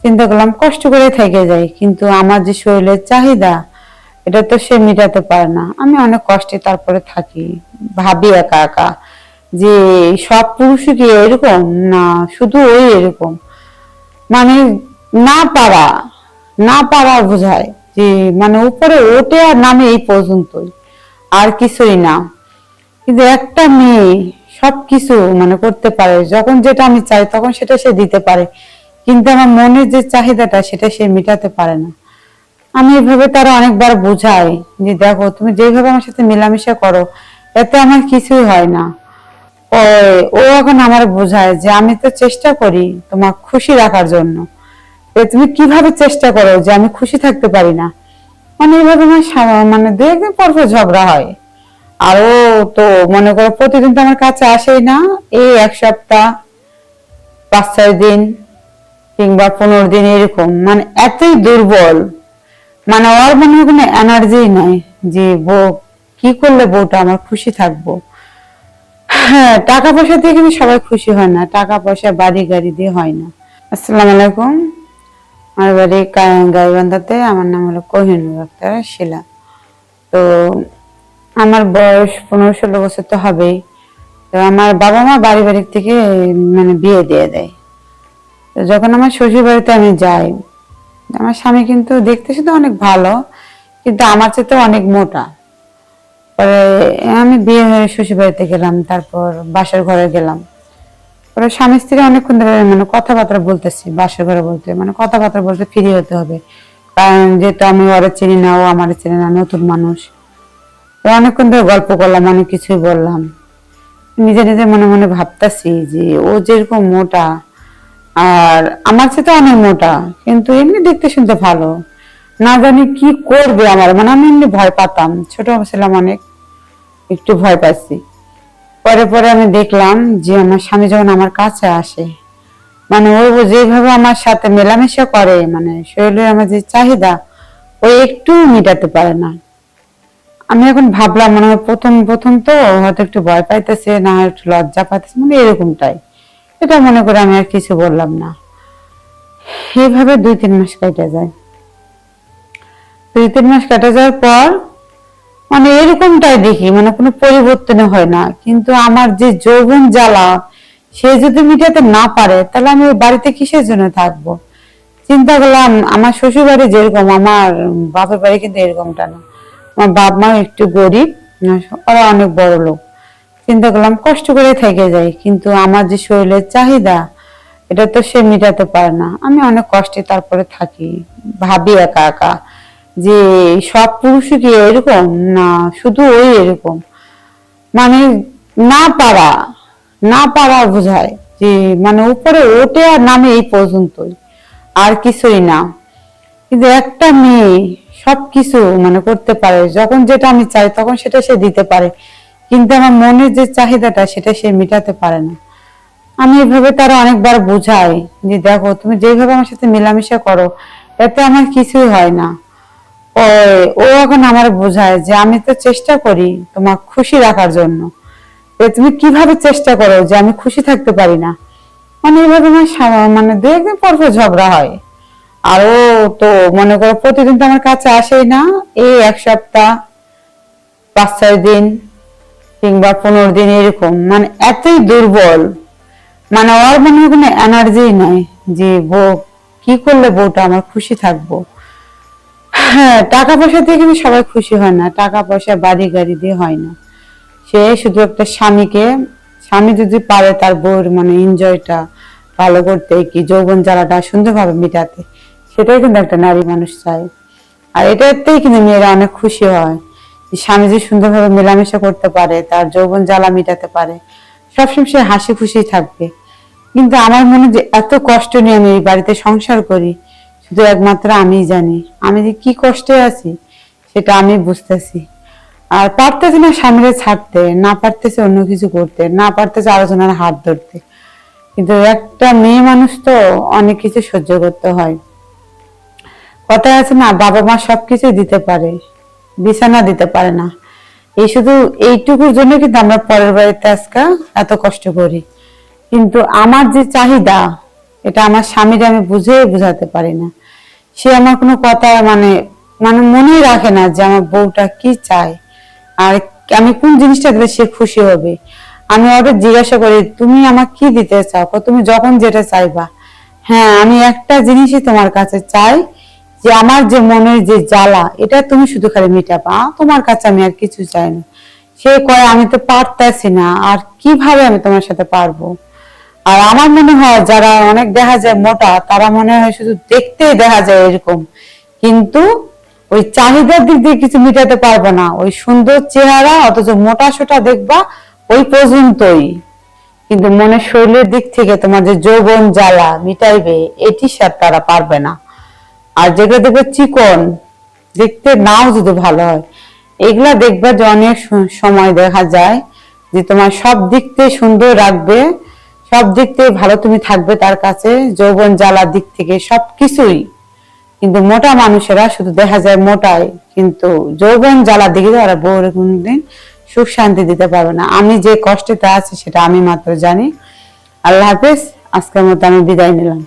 চিন্তা করলাম কষ্ট করে থেকে যাই, কিন্তু আমার যে শরীরের চাহিদা এটা তো সে মেটাতে পারে না। আমি অনেক কষ্টে তারপরে থাকি, ভাবি একা একা যে সব পুরুষই কি এরকম, না শুধু ওই এরকম। মানে না পারা, না পারা বোঝায় যে মানে উপরে ওঠে আর নামে এই পর্যন্তই, আর কিছুই না। কিন্তু একটা মেয়ে সবকিছু মানে করতে পারে, যখন যেটা আমি চাই তখন সেটা সে দিতে পারে, কিন্তু আমার মনের যে চাহিদাটা সেটা সে মেটাতে পারে না। আমি এভাবে তারা অনেকবার বোঝাই যে দেখো তুমি যেভাবে আমার সাথে মেলামেশা করো এতে আমার কিছুই হয় না। ও ও এখন আমার বোঝায় যে আমি তো চেষ্টা করি তোমার খুশি রাখার জন্য, তুমি কিভাবে চেষ্টা করো যে আমি খুশি থাকতে পারি না। মানে এইভাবে আমার মানে দু একদিন পর পর ঝগড়া হয়। আর ও তো মনে করো প্রতিদিন তো আমার কাছে আসেই না, এই এক সপ্তাহ 5-6 দিন কিংবা 15 দিন এরকম। মানে এতই দুর্বল, মানে ওর মনে কোনো এনার্জি নাই যে বউ কি করলে বউটা আমার খুশি থাকবো। হ্যাঁ, টাকা পয়সা দিয়ে কিন্তু সবাই খুশি হয় না, টাকা পয়সা বাড়ি গাড়ি দিয়ে হয় না। আসসালামু আলাইকুম, আমার বাড়ি গাইবান্ধাতে। আমার নাম হলো কোহিনুর আক্তার শিলা। তো আমার বয়স 15-16 বছর তো হবেই। তো আমার বাবা মা বাড়ি বাড়ি থেকে মানে বিয়ে দিয়ে দেয়। তো যখন আমার শ্বশুর বাড়িতে আমি যাই, আমার স্বামী কিন্তু দেখতে শুধু অনেক ভালো, কিন্তু আমার চেয়ে অনেক মোটা। পরে আমি বিয়ে হয়ে শ্বশুর বাড়িতে গেলাম, তারপর বাসার ঘরে গেলাম। পরে স্বামী স্ত্রী অনেকক্ষণ ধরে মানে কথাবার্তা বলতেছি, বাসার ঘরে বলতে মানে কথাবার্তা বলতে ফ্রি হতে হবে, কারণ যেহেতু আমি ওরা চিনি না, ও আমার চিনি না, নতুন মানুষ। অনেকক্ষণ ধরে গল্প করলাম, অনেক কিছুই বললাম। নিজে নিজে মনে মনে ভাবতাছি যে ও যেরকম মোটা আর আমার চেয়ে তো অনেক মোটা, কিন্তু এমনি দেখতে শুনতে ভালো। না জানি কি করবে আমার, মানে আমি এমনি ভয় পাতাম, ছোট ছিলাম অনেক, একটু ভয় পাচ্ছি। পরে পরে আমি দেখলাম যে আমার স্বামী যখন আমার কাছে আসে, মানে ও যেভাবে আমার সাথে মেলামেশা করে, মানে শরীরের আমার যে চাহিদা ও একটু মেটাতে পারে না। আমি এখন ভাবলাম মনে হয় প্রথম প্রথম তো হয়তো একটু ভয় পাইতেছে, না একটু লজ্জা পাইতেছে, মানে এরকমটাই। এটা মনে করে আমি আর কিছু বললাম না। এইভাবে 2-3 মাস কেটে যায়। 2-3 মাস কেটে যাওয়ার পর মানে এরকমটাই দেখি, মানে কোনো পরিবর্তন হয় না। কিন্তু আমার যে যৌবন জ্বালা সে যদি মিটাতে না পারে, তাহলে আমি ওই বাড়িতে কিসের জন্য থাকবো। চিন্তা করলাম আমার শ্বশুর বাড়ি যেরকম, আমার বাপের বাড়ি কিন্তু এরকমটা না। আমার বাপ মা একটু গরিব, ওরা অনেক বড় লোক। চিন্তা করলাম কষ্ট করে থেকে যাই, কিন্তু আমার যে শরীরের চাহিদা এটা তো সে মেটাতে পারে না। আমি অনেক কষ্টে তারপরে থাকি, ভাবি একা একা যে সব পুরুষই কি এরকম, না শুধু ওই এরকম। মানে না পারা, না পারা বোঝায় যে মানে উপরে ওঠে আর নামে এই পর্যন্তই, আর কিছুই না। কিন্তু একটা মেয়ে সবকিছু মানে করতে পারে, যখন যেটা আমি চাই তখন সেটা সে দিতে পারে, কিন্তু আমার মনের যে চাহিদাটা সেটা সে মেটাতে পারে না। আমি এভাবে তারা অনেকবার বোঝাই যে দেখো তুমি যেভাবে আমার সাথে মেলামেশা করো এতে আমার কিছুই হয় না। ও ও এখন আমার বোঝায় যে আমি তো চেষ্টা করি তোমার খুশি রাখার জন্য, তুমি কিভাবে চেষ্টা করো যে আমি খুশি থাকতে পারি না। মানে এইভাবে আমার মানে 2 একদিন পর পর ঝগড়া হয়। আর ও তো মনে করো প্রতিদিন তো আমার কাছে আসেই না, এই এক সপ্তাহ 5-6 দিন কিংবা 15 দিন এরকম। মানে এতই দুর্বল, মানে ওর মনে কোনো এনার্জি নাই যে বউ কি করলে বউটা আমার খুশি থাকবো। হ্যাঁ, টাকা পয়সা দিয়ে কিন্তু সবাই খুশি হয় না, টাকা পয়সা বাড়ি গাড়ি দিয়ে হয় না। সে শুধু একটা স্বামীকে, স্বামী যদি পারে তার বউর মানে এনজয়টা ভালো করতে, কি যৌবন জ্বালাটা সুন্দরভাবে মেটাতে, সেটাই কিন্তু একটা নারী মানুষ চায়। আর এটাতেই কিন্তু মেয়েরা অনেক খুশি হয় যে স্বামী যে সুন্দরভাবে মেলামেশা করতে পারে, তার যৌবন জ্বালা মেটাতে পারে, সবসময় সে হাসি খুশি থাকবে। কিন্তু আমার মনে যে এত কষ্ট নিয়ে আমি এই বাড়িতে সংসার করি, শুধু একমাত্র আমিই জানি আমি যে কি কষ্টে আছি, সেটা আমি বুঝতেছি। আর পারতেছে না স্বামীরে ছাড়তে, না পারতেছে অন্য কিছু করতে, না পারতেছে আলোচনার হাত ধরতে। কিন্তু একটা মেয়ে মানুষ তো অনেক কিছু সহ্য করতে হয়। কথা আছে না, বাবা মা সবকিছু দিতে পারে, বিছানা দিতে পারে না। এই শুধু এইটুকুর জন্য কিন্তু আমরা পরের বাড়িতে আজকে এত কষ্ট করি। কিন্তু আমার যে চাহিদা এটা আমার স্বামীকে আমি বুঝাতে পারি না। সে আমার কোনো কথা মানে মানে মনেই রাখে না যে আমার বউটা কি চায় আর আমি কোন জিনিসটা দিলে সে খুশি হবে। আমি ওদের জিজ্ঞাসা করি তুমি আমার কি দিতে চাও, তুমি যখন যেটা চাইবা। হ্যাঁ, আমি একটা জিনিসই তোমার কাছে চাই, যে আমার যে মনের যে জ্বালা এটা তুমি শুধু খালি মিটাবা, তোমার কাছে আমি আর কিছু চাই না। সে কয় আমি তো পারতাছি না, আর কিভাবে আমি তোমার সাথে পারবো। আর আমার মনে হয় যারা অনেক দেখা যায় মোটা, তারা মনে হয় শুধু দেখতেই দেখা যায় এরকম, কিন্তু ওই চাহিদার দিক দিয়ে কিছু মিটাতে পারবে না। ওই সুন্দর চেহারা অথচ মোটা সোটা দেখবা ওই পর্যন্তই, কিন্তু মনে শরীরের দিক থেকে তোমার যে যৌবন জ্বালা মিটাইবে এটি সাথে তারা পারবে না। আর যেগুলো দেখবে চিকন, দেখতে নাও যদি ভালো হয়, এগুলা দেখবে যে অনেক সময় দেখা যায় যে তোমার সব দিক থেকে সুন্দর রাখবে, সব দিক থেকে ভালো তুমি থাকবে তার কাছে, যৌবন জ্বালার দিক থেকে সবকিছুই। কিন্তু মোটা মানুষেরা শুধু দেখা যায় মোটাই, কিন্তু যৌবন জ্বালার দিকে তারা বউরে কোনদিন সুখ শান্তি দিতে পারবে না। আমি যে কষ্টেতে আছি সেটা আমি মাত্র জানি। আল্লাহ হাফেজ, আজকের মতো আমি বিদায় নিলাম।